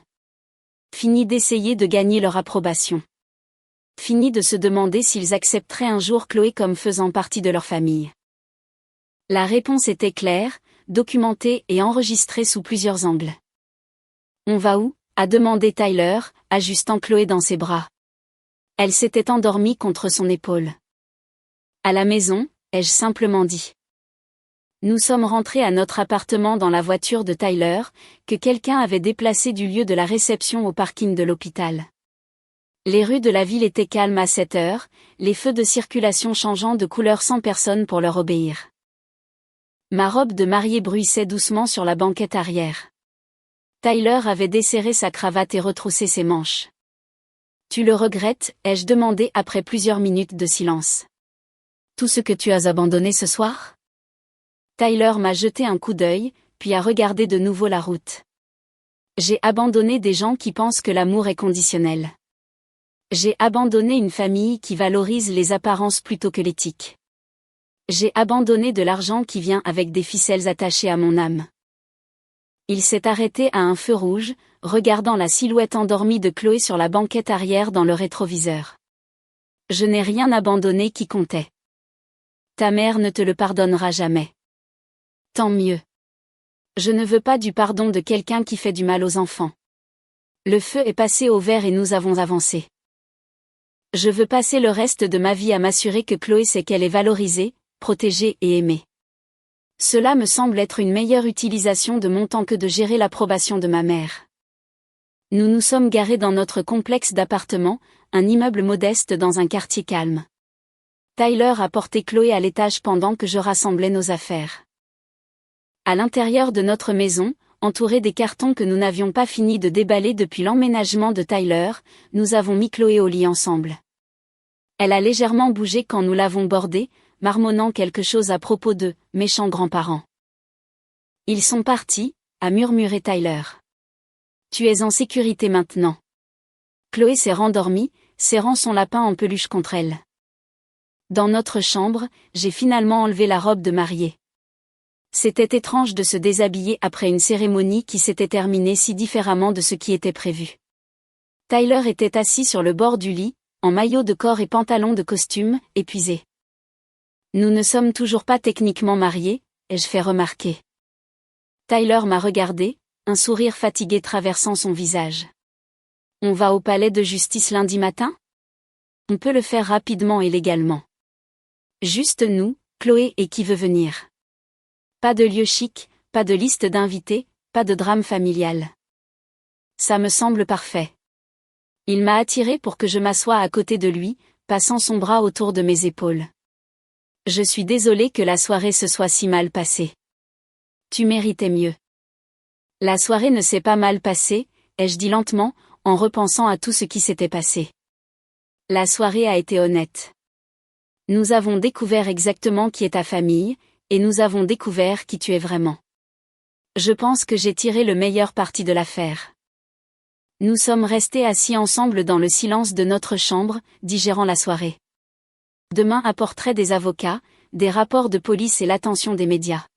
Fini d'essayer de gagner leur approbation. Fini de se demander s'ils accepteraient un jour Chloé comme faisant partie de leur famille. La réponse était claire, documentée et enregistrée sous plusieurs angles. On va où? A demandé Tyler, ajustant Chloé dans ses bras. Elle s'était endormie contre son épaule. À la maison, ai-je simplement dit. Nous sommes rentrés à notre appartement dans la voiture de Tyler, que quelqu'un avait déplacée du lieu de la réception au parking de l'hôpital. Les rues de la ville étaient calmes à 7 heures, les feux de circulation changeant de couleur sans personne pour leur obéir. Ma robe de mariée bruissait doucement sur la banquette arrière. Tyler avait desserré sa cravate et retroussé ses manches. « Tu le regrettes ?» ai-je demandé après plusieurs minutes de silence. « Tout ce que tu as abandonné ce soir ?» Tyler m'a jeté un coup d'œil, puis a regardé de nouveau la route. « J'ai abandonné des gens qui pensent que l'amour est conditionnel. J'ai abandonné une famille qui valorise les apparences plutôt que l'éthique. J'ai abandonné de l'argent qui vient avec des ficelles attachées à mon âme. » Il s'est arrêté à un feu rouge, regardant la silhouette endormie de Chloé sur la banquette arrière dans le rétroviseur. « Je n'ai rien abandonné qui comptait. Ta mère ne te le pardonnera jamais. Tant mieux. Je ne veux pas du pardon de quelqu'un qui fait du mal aux enfants. Le feu est passé au vert et nous avons avancé. Je veux passer le reste de ma vie à m'assurer que Chloé sait qu'elle est valorisée, protégée et aimée. Cela me semble être une meilleure utilisation de mon temps que de gérer l'approbation de ma mère. » Nous nous sommes garés dans notre complexe d'appartements, un immeuble modeste dans un quartier calme. Tyler a porté Chloé à l'étage pendant que je rassemblais nos affaires. À l'intérieur de notre maison, entouré des cartons que nous n'avions pas fini de déballer depuis l'emménagement de Tyler, nous avons mis Chloé au lit ensemble. Elle a légèrement bougé quand nous l'avons bordée, marmonnant quelque chose à propos de « méchants grands-parents ». « Ils sont partis », a murmuré Tyler. « Tu es en sécurité maintenant. » Chloé s'est rendormie, serrant son lapin en peluche contre elle. Dans notre chambre, j'ai finalement enlevé la robe de mariée. C'était étrange de se déshabiller après une cérémonie qui s'était terminée si différemment de ce qui était prévu. Tyler était assis sur le bord du lit, en maillot de corps et pantalon de costume, épuisé. « Nous ne sommes toujours pas techniquement mariés, ai-je fait remarquer. Tyler m'a regardé, un sourire fatigué traversant son visage. « On va au palais de justice lundi matin ? On peut le faire rapidement et légalement. Juste nous, Chloé et qui veut venir. Pas de lieu chic, pas de liste d'invités, pas de drame familial. Ça me semble parfait. » Il m'a attiré pour que je m'assoie à côté de lui, passant son bras autour de mes épaules. « Je suis désolée que la soirée se soit si mal passée. Tu méritais mieux. » « La soirée ne s'est pas mal passée, ai-je dit lentement, en repensant à tout ce qui s'était passé. La soirée a été honnête. Nous avons découvert exactement qui est ta famille, et nous avons découvert qui tu es vraiment. Je pense que j'ai tiré le meilleur parti de l'affaire. » Nous sommes restés assis ensemble dans le silence de notre chambre, digérant la soirée. Demain apporterait des avocats, des rapports de police et l'attention des médias.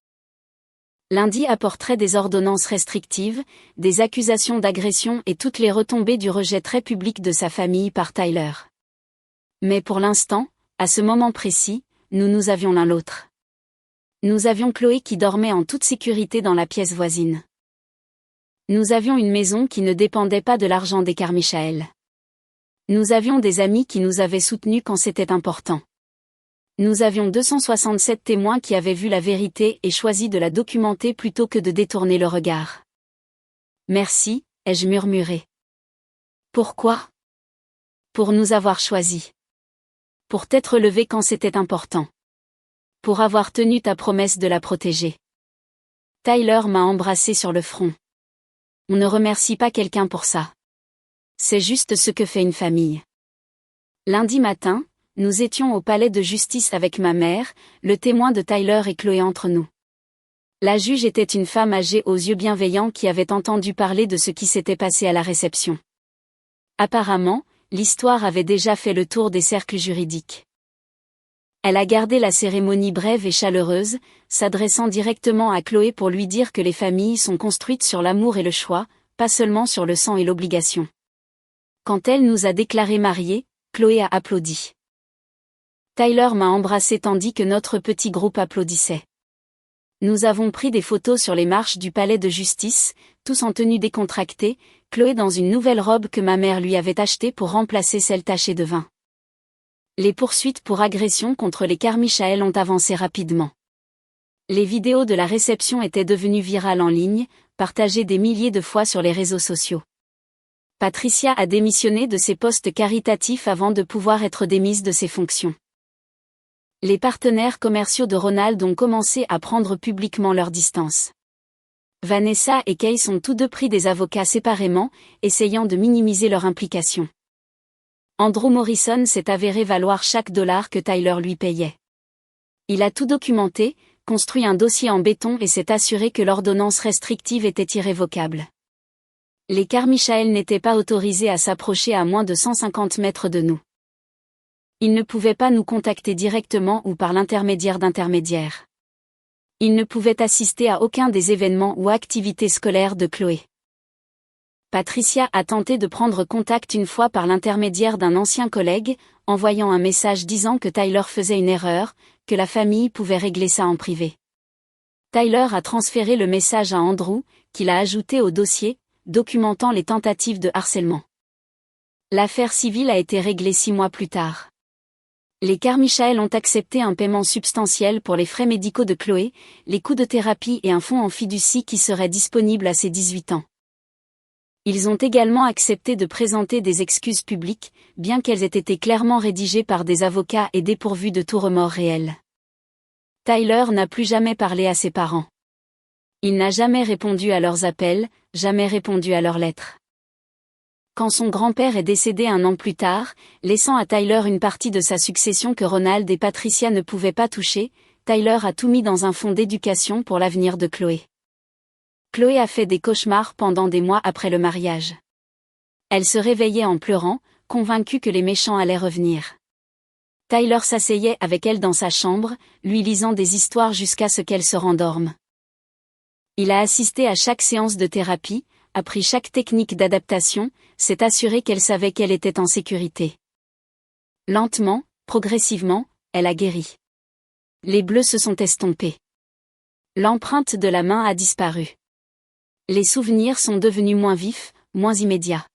Lundi apporterait des ordonnances restrictives, des accusations d'agression et toutes les retombées du rejet très public de sa famille par Tyler. Mais pour l'instant, à ce moment précis, nous avions l'un l'autre. Nous avions Chloé qui dormait en toute sécurité dans la pièce voisine. Nous avions une maison qui ne dépendait pas de l'argent des Carmichael. Nous avions des amis qui nous avaient soutenus quand c'était important. Nous avions 267 témoins qui avaient vu la vérité et choisi de la documenter plutôt que de détourner le regard. « Merci », ai-je murmuré. « Pourquoi ? » Pour nous avoir choisis. Pour t'être levé quand c'était important. Pour avoir tenu ta promesse de la protéger. Tyler m'a embrassé sur le front. On ne remercie pas quelqu'un pour ça. C'est juste ce que fait une famille. Lundi matin, nous étions au palais de justice avec ma mère, le témoin de Tyler et Chloé entre nous. La juge était une femme âgée aux yeux bienveillants qui avait entendu parler de ce qui s'était passé à la réception. Apparemment, l'histoire avait déjà fait le tour des cercles juridiques. Elle a gardé la cérémonie brève et chaleureuse, s'adressant directement à Chloé pour lui dire que les familles sont construites sur l'amour et le choix, pas seulement sur le sang et l'obligation. Quand elle nous a déclarés mariés, Chloé a applaudi. Tyler m'a embrassé tandis que notre petit groupe applaudissait. Nous avons pris des photos sur les marches du palais de justice, tous en tenue décontractée, Chloé dans une nouvelle robe que ma mère lui avait achetée pour remplacer celle tachée de vin. Les poursuites pour agression contre les Carmichael ont avancé rapidement. Les vidéos de la réception étaient devenues virales en ligne, partagées des milliers de fois sur les réseaux sociaux. Patricia a démissionné de ses postes caritatifs avant de pouvoir être démise de ses fonctions. Les partenaires commerciaux de Ronald ont commencé à prendre publiquement leur distance. Vanessa et Kay sont tous deux pris des avocats séparément, essayant de minimiser leur implication. Andrew Morrison s'est avéré valoir chaque dollar que Tyler lui payait. Il a tout documenté, construit un dossier en béton et s'est assuré que l'ordonnance restrictive était irrévocable. Les Carmichael n'étaient pas autorisés à s'approcher à moins de 150 mètres de nous. Ils ne pouvaient pas nous contacter directement ou par l'intermédiaire d'intermédiaires. Ils ne pouvaient assister à aucun des événements ou activités scolaires de Chloé. Patricia a tenté de prendre contact une fois par l'intermédiaire d'un ancien collègue, envoyant un message disant que Tyler faisait une erreur, que la famille pouvait régler ça en privé. Tyler a transféré le message à Andrew, qui l'a ajouté au dossier, documentant les tentatives de harcèlement. L'affaire civile a été réglée 6 mois plus tard. Les Carmichael ont accepté un paiement substantiel pour les frais médicaux de Chloé, les coûts de thérapie et un fonds en fiducie qui serait disponible à ses 18 ans. Ils ont également accepté de présenter des excuses publiques, bien qu'elles aient été clairement rédigées par des avocats et dépourvues de tout remords réel. Tyler n'a plus jamais parlé à ses parents. Il n'a jamais répondu à leurs appels, jamais répondu à leurs lettres. Quand son grand-père est décédé 1 an plus tard, laissant à Tyler une partie de sa succession que Ronald et Patricia ne pouvaient pas toucher, Tyler a tout mis dans un fonds d'éducation pour l'avenir de Chloé. Chloé a fait des cauchemars pendant des mois après le mariage. Elle se réveillait en pleurant, convaincue que les méchants allaient revenir. Tyler s'asseyait avec elle dans sa chambre, lui lisant des histoires jusqu'à ce qu'elle se rendorme. Il a assisté à chaque séance de thérapie, appris chaque technique d'adaptation, s'est assuré qu'elle savait qu'elle était en sécurité. Lentement, progressivement, elle a guéri. Les bleus se sont estompés. L'empreinte de la main a disparu. Les souvenirs sont devenus moins vifs, moins immédiats.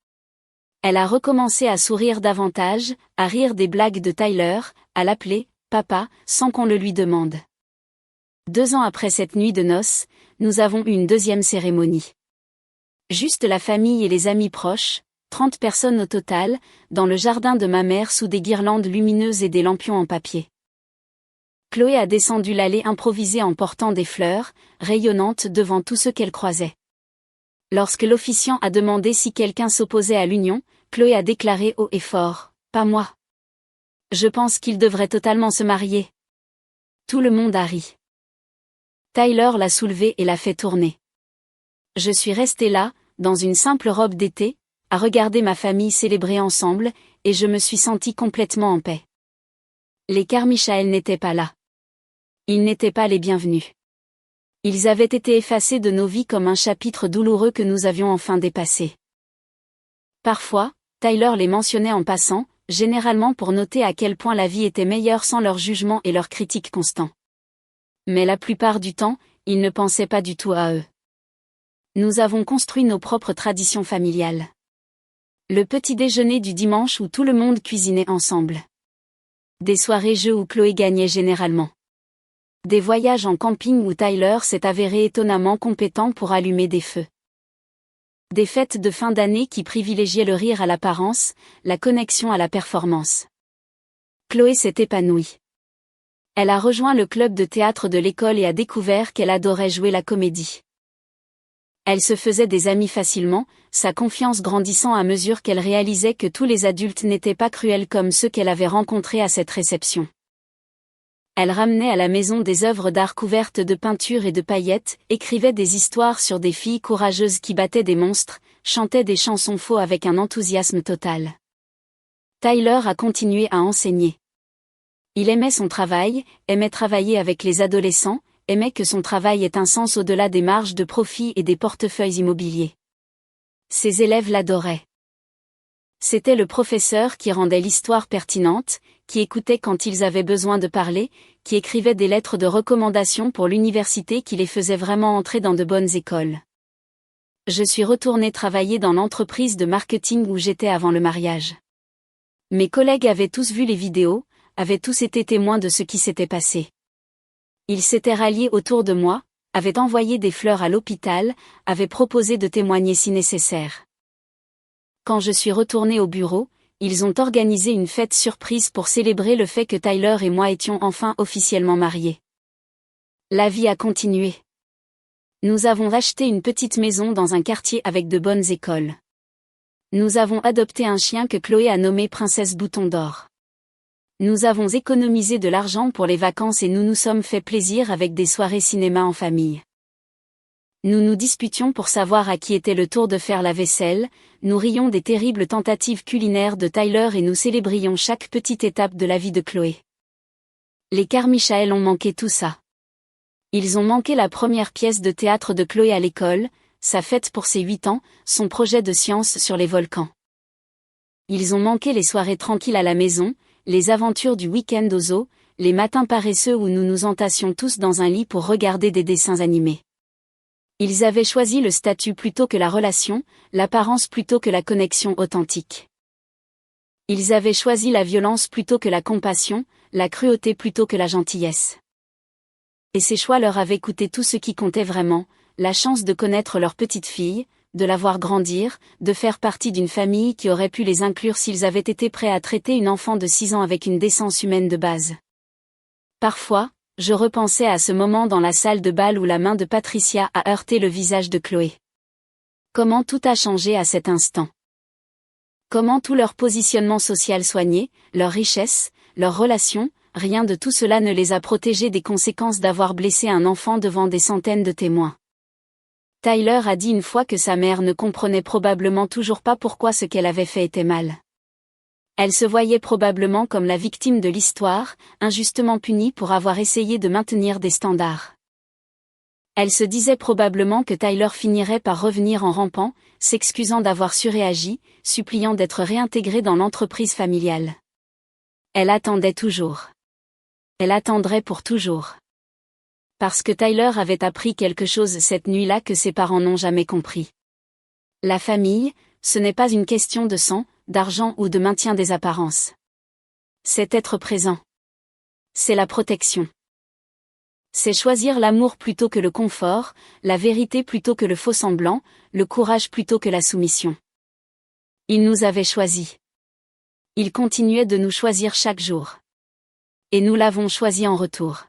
Elle a recommencé à sourire davantage, à rire des blagues de Tyler, à l'appeler « papa » sans qu'on le lui demande. 2 ans après cette nuit de noces, nous avons eu une deuxième cérémonie. Juste la famille et les amis proches, 30 personnes au total, dans le jardin de ma mère sous des guirlandes lumineuses et des lampions en papier. Chloé a descendu l'allée improvisée en portant des fleurs, rayonnantes devant tous ceux qu'elle croisait. Lorsque l'officiant a demandé si quelqu'un s'opposait à l'union, Chloé a déclaré haut et fort « Pas moi. Je pense qu'il devrait totalement se marier. » Tout le monde a ri. Tyler l'a soulevée et l'a fait tourner. Je suis restée là, dans une simple robe d'été, à regarder ma famille célébrer ensemble, et je me suis sentie complètement en paix. Les Carmichael n'étaient pas là. Ils n'étaient pas les bienvenus. Ils avaient été effacés de nos vies comme un chapitre douloureux que nous avions enfin dépassé. Parfois, Tyler les mentionnait en passant, généralement pour noter à quel point la vie était meilleure sans leur jugement et leur critique constant. Mais la plupart du temps, il ne pensait pas du tout à eux. Nous avons construit nos propres traditions familiales. Le petit déjeuner du dimanche où tout le monde cuisinait ensemble. Des soirées jeux où Chloé gagnait généralement. Des voyages en camping où Tyler s'est avéré étonnamment compétent pour allumer des feux. Des fêtes de fin d'année qui privilégiaient le rire à l'apparence, la connexion à la performance. Chloé s'est épanouie. Elle a rejoint le club de théâtre de l'école et a découvert qu'elle adorait jouer la comédie. Elle se faisait des amis facilement, sa confiance grandissant à mesure qu'elle réalisait que tous les adultes n'étaient pas cruels comme ceux qu'elle avait rencontrés à cette réception. Elle ramenait à la maison des œuvres d'art couvertes de peintures et de paillettes, écrivait des histoires sur des filles courageuses qui battaient des monstres, chantait des chansons faux avec un enthousiasme total. Tyler a continué à enseigner. Il aimait son travail, aimait travailler avec les adolescents, aimait que son travail ait un sens au-delà des marges de profit et des portefeuilles immobiliers. Ses élèves l'adoraient. C'était le professeur qui rendait l'histoire pertinente, qui écoutait quand ils avaient besoin de parler, qui écrivait des lettres de recommandation pour l'université qui les faisait vraiment entrer dans de bonnes écoles. Je suis retournée travailler dans l'entreprise de marketing où j'étais avant le mariage. Mes collègues avaient tous vu les vidéos, avaient tous été témoins de ce qui s'était passé. Ils s'étaient ralliés autour de moi, avaient envoyé des fleurs à l'hôpital, avaient proposé de témoigner si nécessaire. Quand je suis retournée au bureau, ils ont organisé une fête surprise pour célébrer le fait que Tyler et moi étions enfin officiellement mariés. La vie a continué. Nous avons acheté une petite maison dans un quartier avec de bonnes écoles. Nous avons adopté un chien que Chloé a nommé Princesse Bouton d'Or. Nous avons économisé de l'argent pour les vacances et nous nous sommes fait plaisir avec des soirées cinéma en famille. Nous nous disputions pour savoir à qui était le tour de faire la vaisselle, nous rions des terribles tentatives culinaires de Tyler et nous célébrions chaque petite étape de la vie de Chloé. Les Carmichael ont manqué tout ça. Ils ont manqué la première pièce de théâtre de Chloé à l'école, sa fête pour ses 8 ans, son projet de science sur les volcans. Ils ont manqué les soirées tranquilles à la maison, les aventures du week-end au zoo, les matins paresseux où nous nous entassions tous dans un lit pour regarder des dessins animés. Ils avaient choisi le statut plutôt que la relation, l'apparence plutôt que la connexion authentique. Ils avaient choisi la violence plutôt que la compassion, la cruauté plutôt que la gentillesse. Et ces choix leur avaient coûté tout ce qui comptait vraiment, la chance de connaître leur petite fille, de la voir grandir, de faire partie d'une famille qui aurait pu les inclure s'ils avaient été prêts à traiter une enfant de 6 ans avec une décence humaine de base. Parfois, je repensais à ce moment dans la salle de bal où la main de Patricia a heurté le visage de Chloé. Comment tout a changé à cet instant. Comment tout leur positionnement social soigné, leur richesse, leurs relations, rien de tout cela ne les a protégés des conséquences d'avoir blessé un enfant devant des centaines de témoins. Tyler a dit une fois que sa mère ne comprenait probablement toujours pas pourquoi ce qu'elle avait fait était mal. Elle se voyait probablement comme la victime de l'histoire, injustement punie pour avoir essayé de maintenir des standards. Elle se disait probablement que Tyler finirait par revenir en rampant, s'excusant d'avoir surréagi, suppliant d'être réintégré dans l'entreprise familiale. Elle attendait toujours. Elle attendrait pour toujours. Parce que Tyler avait appris quelque chose cette nuit-là que ses parents n'ont jamais compris. La famille, ce n'est pas une question de sang, d'argent ou de maintien des apparences. C'est être présent. C'est la protection. C'est choisir l'amour plutôt que le confort, la vérité plutôt que le faux-semblant, le courage plutôt que la soumission. Il nous avait choisis. Il continuait de nous choisir chaque jour. Et nous l'avons choisi en retour.